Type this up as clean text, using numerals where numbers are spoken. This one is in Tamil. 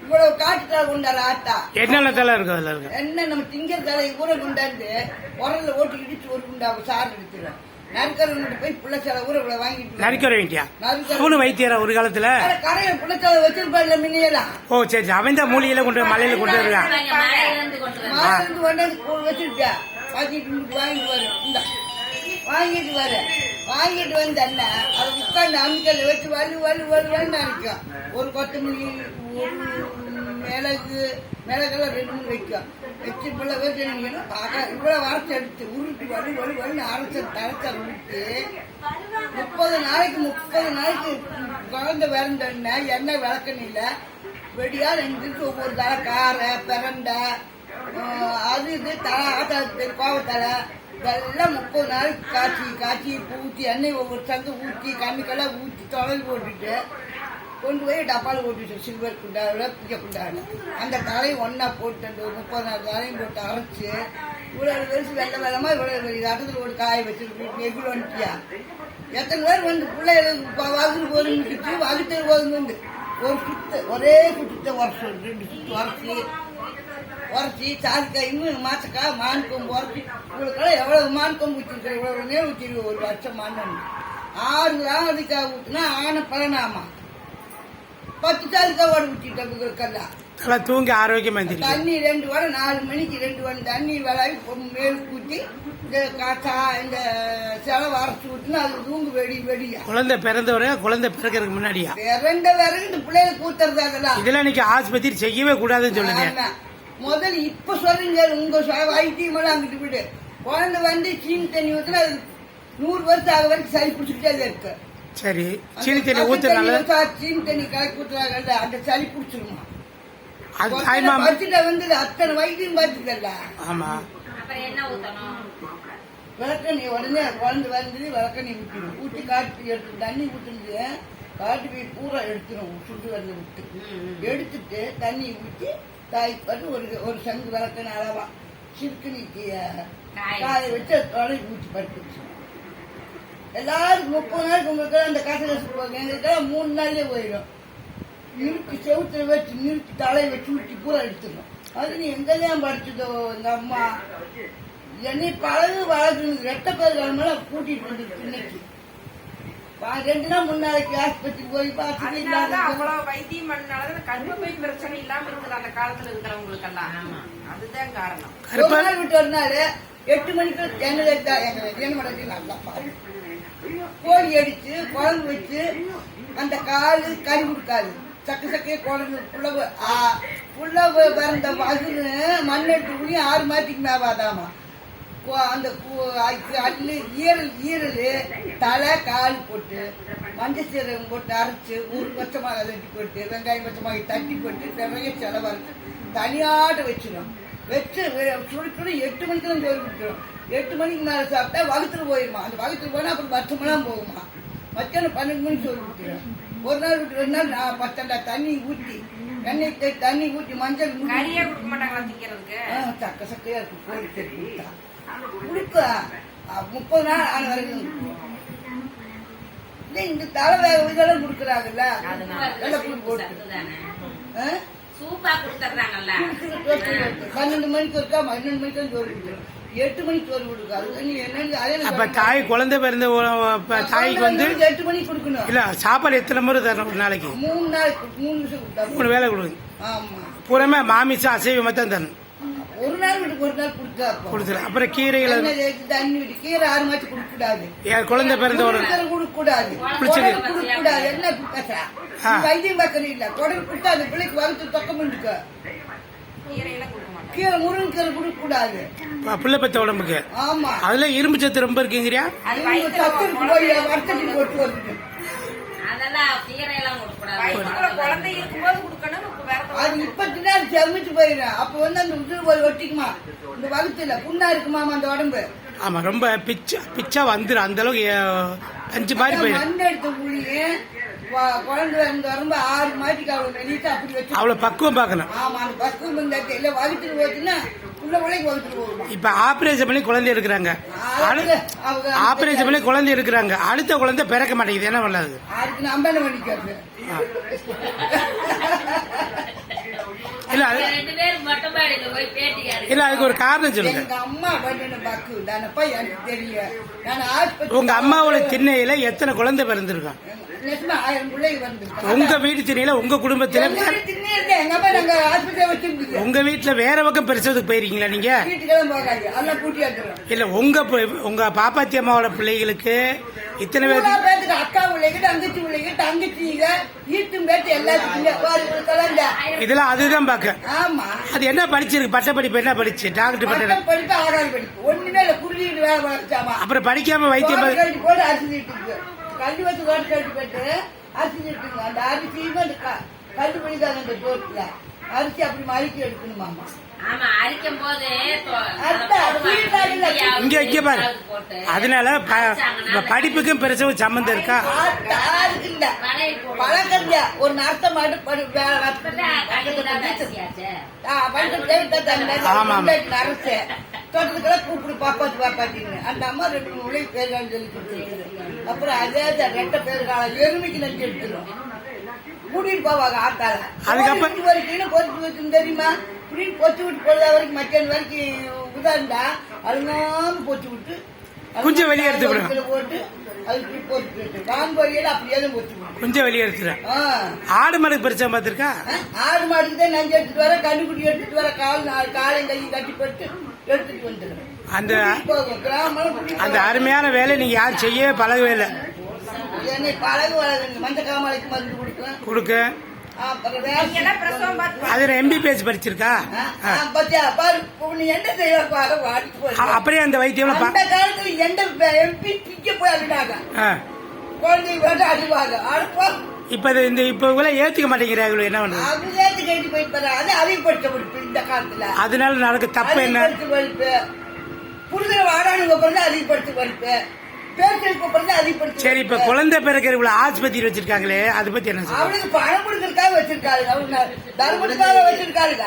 இவ்வளவு காட்டுத்தலை கொண்டாரு ஆத்தா. என்னென்ன தலை இருக்கு அதுல இருக்கு? என்ன நம்ம திங்கிற தலை ஊரை கொண்டாந்து உரல்ல ஓட்டி இடிச்சு ஒரு குண்டா சாறு எடுத்துரும். நறுக்கரை போய் புள்ளச்சாலை ஊரை வாங்கிட்டு நறுக்கற வேண்டியா? அவனு வைத்தியரா ஒரு காலத்துல கரையில புள்ளச்சாலை வச்சிருப்பாங்க மின்னியெல்லாம். ஓ சரி, அவன் தான் மூலிகையில கொண்டு மலையில கொண்டு வருவான். மாசத்துக்கு கொண்டாந்து வச்சிருப்பியா வாங்கிட்டு வரும். இந்த வாங்கிட்டு வர வாங்கிட்டு வந்து அண்ணா அதை உட்காந்து அம்மிக்கல்ல வச்சு வலுன்னு அரைக்கும். ஒரு கொத்தமல்லி ஒரு மிளகெல்லாம் 2 வைக்கும். வச்சு பிள்ளை வச்சு இவ்வளவு அரைச்சி எடுத்து உருட்டி வலுன்னு அரைச்ச உருட்டி 30 நாளைக்கு குழந்தை விறந்தோன்னா எண்ணெய் விளக்கணும் இல்லை வெடியா 2 ஒவ்வொரு தலை காரை பிரண்டை அது இது தலை ஆட்டாது கோவத்தலை இதெல்லாம் 30 நாளைக்கு காய்ச்சி ஊற்றி எண்ணெய் ஒவ்வொரு சங்கு ஊற்றி கண்ணுக்கெல்லாம் ஊற்றி தொலைல் போட்டுட்டு கொண்டு போய் டப்பால் ஓட்டிட்டு சில்வர் குண்டாவில் பிக்க குண்டாவில் அந்த தலையும் ஒன்றா போட்டு 30 தலையும் போட்டு அரைச்சி இவ்வளவு வருஷம் வெள்ளமா இவ்வளவு இடத்துல ஒரு காய வச்சிருக்கு எவ்வளோ வந்துட்டியா எத்தனை பேர் வந்து பிள்ளைகளுக்கு வகுத்து போதுங்கிட்டு வகுத்து போதுங்க ஒரு சுத்து ஒரே சுத்தத்தை உரசு 2 சுத்து உரச்சி சாதிக்காய் இன்னும் மாசக்காய் மான் கொம்பு உரச்சி இவங்களுக்கெல்லாம் எவ்வளவு மான் கொம்பு ஊற்றிருக்கிற இவ்வளவு நேரம் ஊற்றிருக்கோம். ஒரு வருஷம் மான் 6 சாதிக்காய் ஊற்றினா ஆன பலனாமா 10 சாதிக்காய் ஓட ஊற்றிட்டோம். தூங்கி ஆரோக்கியமா தண்ணி 2 வடை 4 மணிக்கு 2 வடை தண்ணி விளாவி மேல் கூட்டி இந்த செலவு அரைச்சி ஊற்றினா அது தூங்கு வெடியா. குழந்தை பிறந்தவரை குழந்தை பிறக்கிறதுக்கு முன்னாடியா பிறந்த இந்த பிள்ளைகளுக்கு ஊத்துறது அதெல்லாம் இதெல்லாம் இன்னைக்கு ஆஸ்பத்திரி செய்யவே கூடாதுன்னு சொல்லுங்க. முதல்ல இப்ப சொல்றீங்க உங்க வைத்தியமெல்லாம் அங்கிட்டு விடு. குழந்தை வந்து சீனி தண்ணி ஊத்துல 100 வருஷம் ஆக வரைக்கும் சளி பிடிச்சிக்கிட்டே இருக்கு. சரி, சீனி தண்ணி ஊத்துறதுனால சீனி தண்ணி கலக்கி ஊத்துறாங்கல்ல அந்த சளி பிடிச்சிருமா. அது வந்து அத்தனை வைத்தியம் பார்த்துக்கல. ஆமா, விளக்கண்ணி உடனே குழந்தை வந்து விளக்கண்ணி ஊற்றிடும். ஊற்றி காட்டு எடுத்து தண்ணி ஊற்றுனது காட்டு போய் பூரா எடுத்துடும். சுட்டு வரல விட்டு எடுத்துட்டு தண்ணி ஊற்றி தாய்ப்பாட்டு ஒரு சங்கு விளக்கன்னு அளவா சிறுக்கு காய வச்சு தொலை ஊற்றி படுத்துச்சு. எல்லாருக்கும் 30 நாளைக்கு உங்களுக்கு அந்த காசு சொல்லுவாங்க. எங்களுக்கெல்லாம் 3 நாள்லயே போயிடும். நிறுத்தி செவுத்துல வச்சு நிறுத்தி தலையை வச்சு ஊற்றி பூரா எடுத்துடும். அது நீ எங்கதான் படிச்சதோ எங்க அம்மா என்னை வளர்ந்து ரெட்ட பேர் கிழமெல்லாம் கூட்டிட்டு வந்துருக்கு. இன்னைக்கு 2 நாள் முன்னாடி ஆஸ்பத்திரி போய் அவ்வளவு வைத்தியம் பண்ணாலும் கர்ப்பப்பை பிரச்சனை இல்லாம இருக்குது அந்த காலத்துல இருக்கிறவங்களுக்கு எல்லாம். அதுதான் காரணம். ஒரு நாள் விட்டு ஒரு நாள் 8 மணிக்கு எங்க நல்லா பாரு கோழி அடிச்சு குழம்பு வச்சு அந்த காலு கறி கொடுக்காது சக்கையே குழம்பு புள்ள பிறந்த பகுனு மண்ணெட்டு புள்ளி 6 மாதத்துக்கு மேவாதாமா. அந்த ஈரல் தலை கால் போட்டு மஞ்சள் சீரகம் போட்டு அரைச்சு 1 பச்சை மிளகாய் தட்டி போட்டு வெங்காயம் பச்சை மிளகாய் தட்டி போட்டு நிறைய செலவரைச்சு தனியாட்ட வச்சிடும். வச்சு சுடி 8 மணிக்கு தான் சோறு விட்டுரும். 8 மணிக்கு மேலே சாப்பிட்டா வகுத்துல போயிருமா. அந்த வகுத்துல போனா அப்புறம் வருஷமெல்லாம் போகுமா. மத்தியானம் 12 மணிக்கு சோறு விட்டுரும். ஒரு நாள் விட்டு 2 நாள் 10 தண்ணி ஊற்றி எண்ணெய் தண்ணி ஊற்றி மஞ்சள் சக்கையா இருக்கு கோழி தட்டி கொடுத்தா குடுக்க 30 நாள் ஆன வரைக்கும் இந்த தலை வேக இதெல்லாம் குடுக்கறாங்கல்ல போட்டு 12 மணிக்கு இருக்கா 12 மணிக்கு தான் சோறு கொடுக்குறோம். 8 மணிக்கு சோறு கொடுக்காது. அப்ப தாய் குழந்தை பிறந்த தாய்க்கு வந்து 8 மணிக்கு கொடுக்கணும். இல்ல சாப்பாடு எத்தனை முறை தரணும் ஒரு நாளைக்கு? 3 நாளைக்கு 3 நிமிஷம் கொடுத்தா 3 வேளை கொடுங்க. ஆமா, பூரமே மாமிசம் அசைவமா தான் தரணும். ஒரு நாள் விட்டு ஒரு நாள் கொடுத்துரு. அப்புறம் கீரைகள் தண்ணி விட்டு கீரை 6 மாசம் கொடுக்க கூடாது. குழந்தை பிறந்த கொடுக்க கூடாது. கொடுக்க கூடாது. என்ன வைத்தியம் பார்க்கறது இல்ல. குடல் கொடுத்தா அந்த பிள்ளைக்கு வகுத்து தொக்கம் பண்ணிக்க. கீரை முருங்கீரை கொடுக்க கூடாது பிள்ளை பத்த உடம்புக்கு. ஆமா, அதுல இரும்பு சத்து ரொம்ப இருக்குங்கிறியா? சத்து போய் வறுத்தடி போட்டு வந்துட்டு குழந்தை இருக்கும்போது கொடுக்கணும். அது இப்ப செமிச்சு போயிடும். அப்ப வந்து அந்த உதிர் போய் ஒட்டிக்குமா இந்த வகுத்துல புண்ணா இருக்குமாமா அந்த உடம்பு. ஆமா, ரொம்ப பிச்சா வந்துடும். அந்த அளவுக்கு பஞ்சு மாதிரி போயிடும். மண் எடுத்த புள்ளியே குழந்தை உடம்பு 6 மாட்டிக்கு அவ்வளவு வெளியிட்டு அப்படி வச்சு அவ்வளவு பக்குவம் பார்க்கணும். ஆமா, அந்த பக்குவம் இருந்தாச்சு இல்ல வகுத்துல போச்சுன்னா உள்ள உலகம் வகுத்துல போகும். இப்ப ஆபரேஷன் பண்ணி குழந்தை இருக்கிறாங்க. ஆபரேஷன் பண்ணி குழந்தை இருக்கிறாங்க. அடுத்த குழந்தை பிறக்க மாட்டேங்குது. என்ன பண்ணாது? அதுக்கு நம்ம என்ன பண்ணிக்காது. இல்ல அது ரெண்டு பேரும் மொட்டை மாடியில போய் பேட்டி எடுக்க இல்ல அதுக்கு ஒரு காரணம் சொல்லுங்க. எங்க அம்மா பண்ணின பாக்கு தானப்பா எனக்கு தெரியும். நான் ஆஸ்பத்திரி உங்க அம்மாவோட திண்ணையில எத்தனை குழந்தை பிறந்திருக்கான்? நிஜமா 1000 பிள்ளைங்க வந்து உங்க வீட்டு திண்ணையில உங்க குடும்பத்துல எங்க அம்மா நாங்க ஆஸ்பத்திரி வச்சிருக்கோம். உங்க வீட்டுல வேற பக்கம் பிரசவத்துக்கு போயிருக்கீங்களா நீங்க? வீட்டுக்கெல்லாம் போகாது, எல்லாம் கூட்டி வைக்கிறோம். இல்ல உங்க பாப்பாத்தி அம்மாவோட பிள்ளைகளுக்கு இத்தனை பேர் பேருக்கு அக்கா பிள்ளைங்க, தங்கச்சிங்க, ஈட்டும் பேட்டு எல்லாத்துக்குமே கலந்த. இதெல்லாம் அதுதான் பாக்க. ஆமா, அது என்ன படிச்சிருக்கு? பட்ட படிப்பு என்ன படிச்சு? டாக்டர் பட்ட படிப்பு, ஆறாவது படிப்பு, ஒண்ணுமே இல்ல. குருவிட்டு வேலை வளர்ச்சாமா. அப்புறம் படிக்காம வைத்தியம் கழிச்சு போட்டு அரிசி இருக்கு, கல்வி வச்சு தோட்ட கழிச்சு போட்டு அரிசி இருக்குங்க. அந்த அரிசியுமே அந்த கல்வி படிக்காத அந்த தோட்டத்துல அரிசி அப்படி மறுக்கி எடுக்கணுமாமா. ஆமா அரிக்கும் போது இங்க பாரு. அதனால படிப்புக்கும் பிரசவம் சம்பந்தம் இருக்கா? பழக்கம் ஒரு நாட்டை மாட்டு அரசு தோட்டத்துக்கெல்லாம் கூப்பிடு பாப்பாத்தின்னு அந்த அம்மா 2 மொழி பேருகான்னு சொல்லி கொடுத்துருக்குது. அப்புறம் அதே 2 பேருக்கால எருமைக்கு நஞ்சு எடுத்துரும் கூட்டிட்டு போவாங்க ஆட்டால. அதுக்கப்புறம் வரைக்கும் பொறிச்சு வச்சு தெரியுமா? இப்படின்னு பொச்சு விட்டு பொழுதா வரைக்கும் மத்தியான வரைக்கும் உதாண்டா அழுங்காம பொச்சு விட்டு கொஞ்சம் வெளியே எடுத்து போட்டு அது இப்படி போட்டு வான்பொழியில அப்படியே தான் பொச்சு விட்டு கொஞ்சம் வெளியே எடுத்துறேன். ஆடு மாடுக்கு பிரச்சனை பார்த்திருக்கா? ஆடு மாடுக்கு தான் நஞ்சு எடுத்துட்டு வர, கண்டுபிடி எடுத்துட்டு வர, காலையும் கையும் கட்டி போட்டு எடுத்துட்டு வந்துடும். அந்த கிராமம் அந்த அருமையான வேலை நீங்க யாரும் செய்யவே பழகவே இல்லை. என்னை பழகு மஞ்சள் காமாலைக்கு மருந்து கொடுக்க நீங்கெல்லாம் பிரசவம் பார்த்து அது MBBS படிச்சிருக்கா? என்ன செய்ய அப்படியே அந்த வைத்தியம் அந்த காலத்துல எந்த MP பிக்க போய் அழுதாங்க, குழந்தைங்க வந்து அழுவாங்க. இப்ப இவங்க ஏத்துக்க மாட்டேங்கிறாங்க. என்ன பண்றது? அவங்க கேட்டு போயிட்டு அது அதிகப்படுத்த படிப்பு இந்த காலத்துல. அதனால நடக்க தப்பு என்ன? படிப்பு புரிதல வாடானுங்க பிறகு அதிகப்படுத்த படிப்பு, பேருக்கு பிறகு அதிகப்படுத்த. சரி, இப்ப குழந்தை பிறகு இவ்வளவு ஆஸ்பத்திரி வச்சிருக்காங்களே அதை பத்தி என்ன? அவனுக்கு பணம் கொடுக்கறதுக்காக வச்சிருக்காங்க, அவங்க தர்மத்துக்காக வச்சிருக்காங்க.